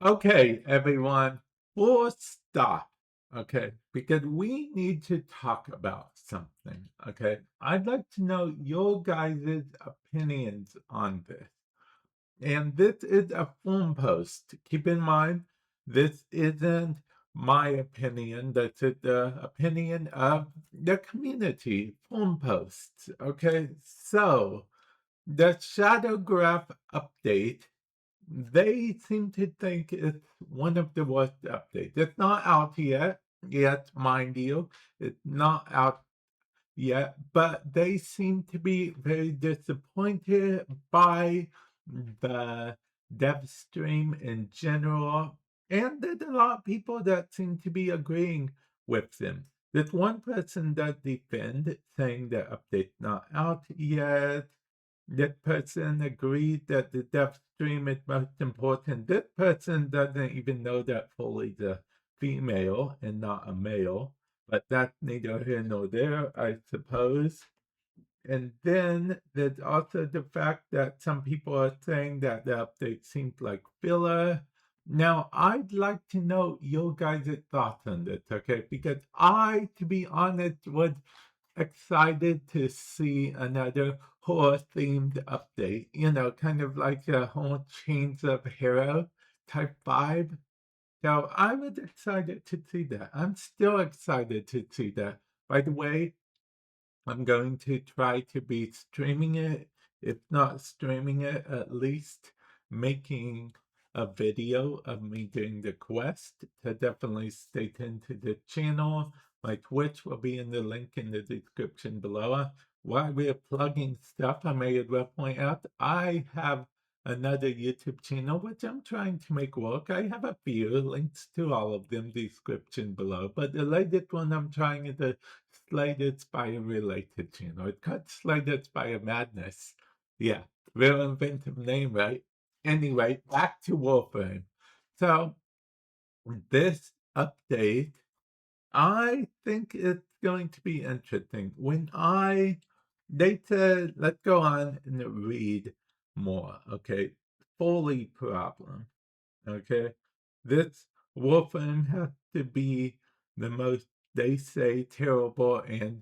Okay, everyone, we'll stop, okay, because we need to talk about something, okay? I'd like to know your guys' opinions on this. And this is a forum post. Keep in mind, this isn't my opinion. This is the opinion of the community forum posts, okay? So, the Shadowgraph update, they seem to think it's one of the worst updates. It's not out yet, mind you. It's not out yet, but they seem to be very disappointed by the dev stream in general. And there's a lot of people that seem to be agreeing with them. There's one person that defend, saying the update's not out yet. That person agreed that the dev stream is most important. This person doesn't even know that Foley's a female and not a male, but that's neither here nor there, I suppose. And then there's also the fact that some people are saying that the update seems like filler. Now, I'd like to know your guys' thoughts on this, okay? Because I, to be honest, was excited to see another horror-themed update. You know, kind of like a whole Chains of Hero type vibe. So I was excited to see that. I'm still excited to see that. By the way, I'm going to try to be streaming it, if not streaming it, at least making a video of me doing the quest. So definitely stay tuned to the channel. My Twitch will be in the link in the description below. While we're plugging stuff, I may as well point out I have another YouTube channel which I'm trying to make work. I have a few links to all of them description below, but the latest one I'm trying is a Slated Spire related channel. It cut Slated Spire Madness. Yeah, real inventive name, right? Anyway, back to Warframe. So, this update, I think it's going to be interesting. They said, let's go on and read more, okay? Foley problem, okay? This Warframe has to be the most, they say, terrible and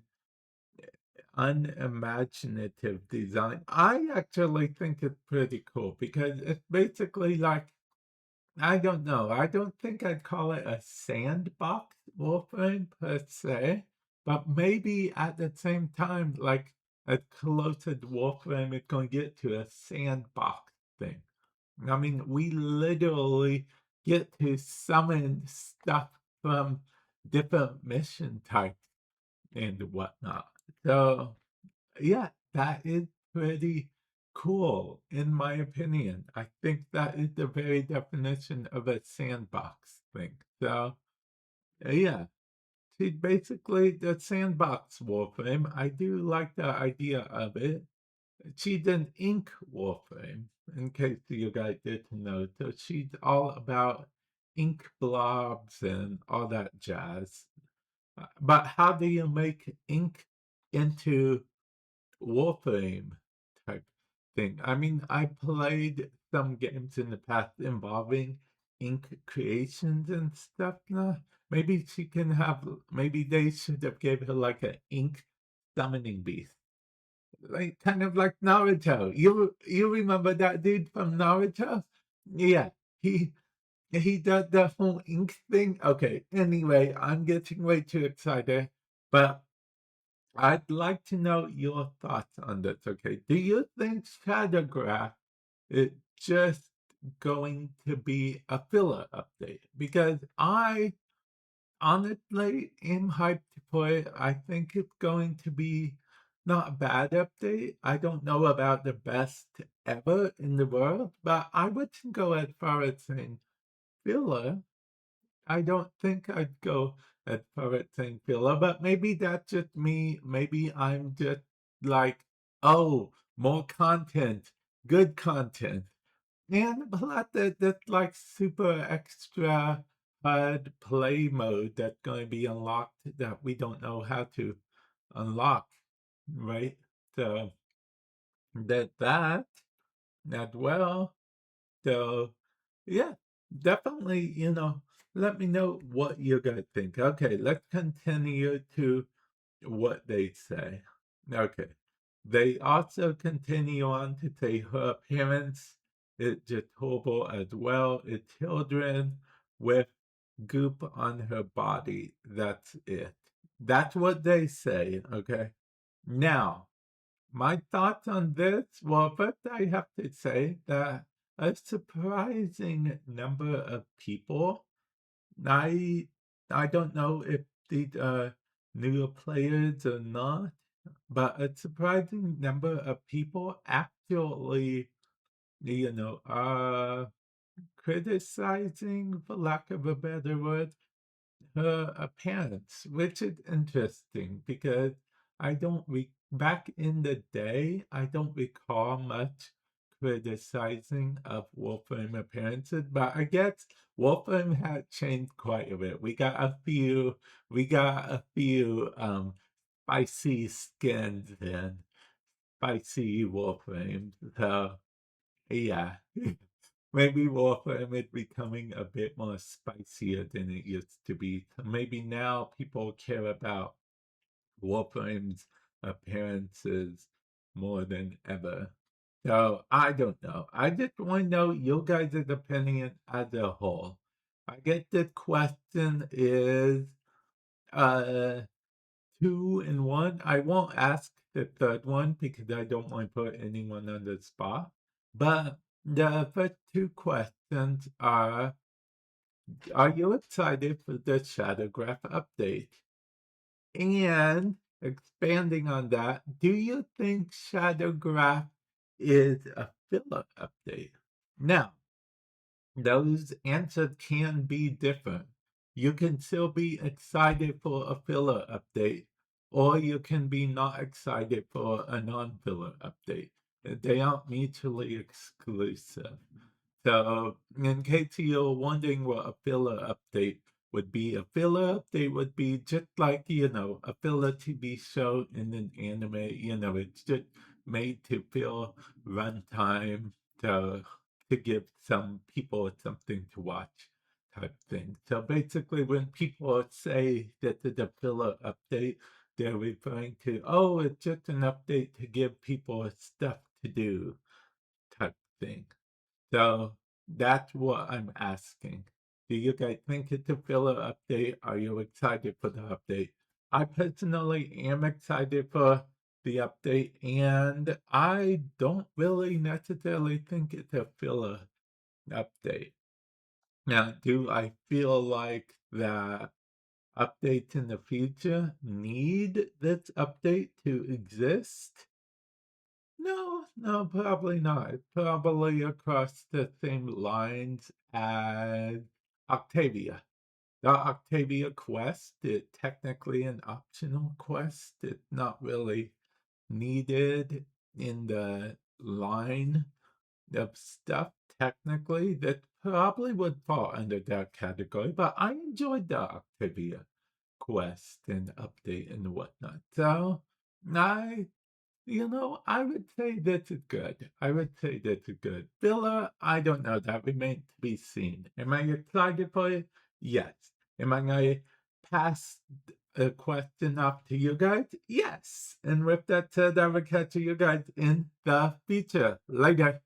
unimaginative design. I actually think it's pretty cool because it's basically like, I don't know, I don't think I'd call it a sandbox Warframe per se, but maybe at the same time, like as close as Warframe is going to get to a sandbox thing. I mean, we literally get to summon stuff from different mission types and whatnot. So yeah, that is pretty cool, in my opinion. I think that is the very definition of a sandbox thing. So, yeah, see, basically, the sandbox Warframe, I do like the idea of it. She's an ink Warframe, in case you guys didn't know. So she's all about ink blobs and all that jazz. But how do you make ink into Warframe type thing? I mean, I played some games in the past involving ink creations and stuff now. Maybe she can have, maybe they should have gave her like an ink summoning beast. Like kind of like Naruto. You remember that dude from Naruto? Yeah. He he does the whole ink thing. Okay, anyway, I'm getting way too excited. But I'd like to know your thoughts on this, okay? Do you think Shadowgraph is just going to be a filler update? Because I honestly am hyped for it. I think it's going to be not a bad update. I don't know about the best ever in the world, but I wouldn't go as far as saying filler. I don't think I'd go as far as saying filler, but maybe that's just me. Maybe I'm just like, oh, more content, good content. And a lot that's like super extra hard play mode that's going to be unlocked that we don't know how to unlock, right? So that as well. So yeah. definitely, let me know what you guys think. Okay, let's continue to what they say. Okay. They also continue on to say her appearance is just horrible as well. It's children with goop on her body. That's it. That's what they say, okay? Now, my thoughts on this, well, first I have to say that a surprising number of people, I I don't know if these are newer players or not, but a surprising number of people actually, criticizing, for lack of a better word, her appearance, which is interesting because back in the day, I don't recall much criticizing of Warframe appearances, but I guess Warframe had changed quite a bit. We got a few spicy skins and spicy Warframes. So yeah. Maybe Warframe is becoming a bit more spicier than it used to be. So maybe now people care about Warframe's appearances more than ever. So I don't know. I just want to know your guys' opinion as a whole. I guess the question is uh 2 and 1. I won't ask the third one because I don't want to put anyone on the spot. But the first two questions are you excited for the Shadowgraph update? And expanding on that, do you think Shadowgraph is a filler update? Now, those answers can be different. You can still be excited for a filler update, or you can be not excited for a non-filler update. They aren't mutually exclusive. So, in case you're wondering what a filler update would be, a filler update would be just like, a filler TV show in an anime. It's just made to fill runtime to to give some people something to watch type thing. So basically, when people say that it's a filler update, they're referring to, oh, it's just an update to give people stuff to do type thing. So that's what I'm asking. Do you guys think it's a filler update? Are you excited for the update? I personally am excited for the update, and I don't really necessarily think it's a filler update. Now, do I feel like that updates in the future need this update to exist? No, no, probably not. Probably across the same lines as Octavia. The Octavia quest is technically an optional quest. It's not really needed in the line of stuff technically that probably would fall under that category, but I enjoyed the Octavia quest and update and whatnot. So I I would say this is good. I would say this is good. Villa, I don't know. That remains to be seen. Am I excited for it? Yes. Am I going to pass a question off to you guys? Yes. And with that said, I will catch you guys in the future. Later.